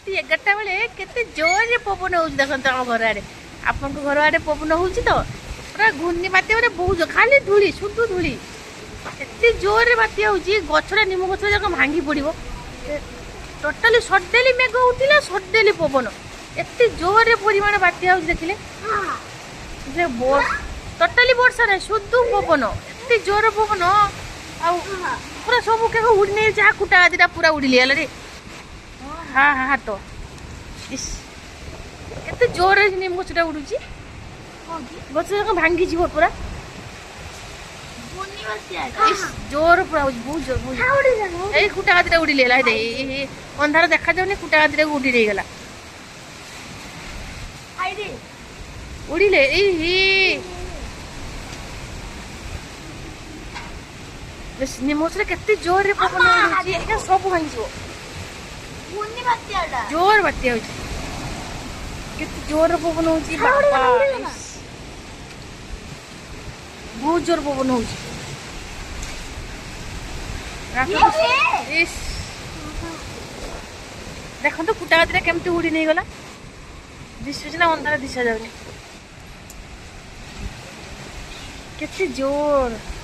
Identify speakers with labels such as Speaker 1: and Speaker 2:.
Speaker 1: राति 11टा बेले केते जोर पवन हो देखते आम घर आड़े आपण घर आड़े पवन हो तो पूरा घूर्णी बात्या मैंने बहुत खाली धूली शुद्ध धूली एत जोर बात्या हो गछटा निम गछ जाक भांगी पड़ो टोटाली सडेली मेघ उठिला सडेली पवन एत जोर परिमाण बात्या हो देखिले टोटाली वर्षा ना शुद्ध पवन एत जोर पवन आ पूरा सब क्या उड़ी नहीं जहाँ कुटा आदि पूरा उड़ी लिया रे हाँ हाँ हाँ तो इस केते जोर निम गछटा उड़ुची गछ जाक भांगी जीव पूरा इस जोर पूरा बहुत जोर बहुत ए कुटा आदि उड़ी लिया अंधार देखा जाऊनी कुटा आदि उड़ी नहीं गला उड़िले निमोसरे केते जोर रे पवन होची एका सब भांगी जो जोर बात्या होची केते जोर पवन होची बाबा बहुत जोर पवन होची इस देखो तो कुटा आदि केमती उड़ी नहीं गला दिशुच ना अंधार दिशा जाउनी केते जोर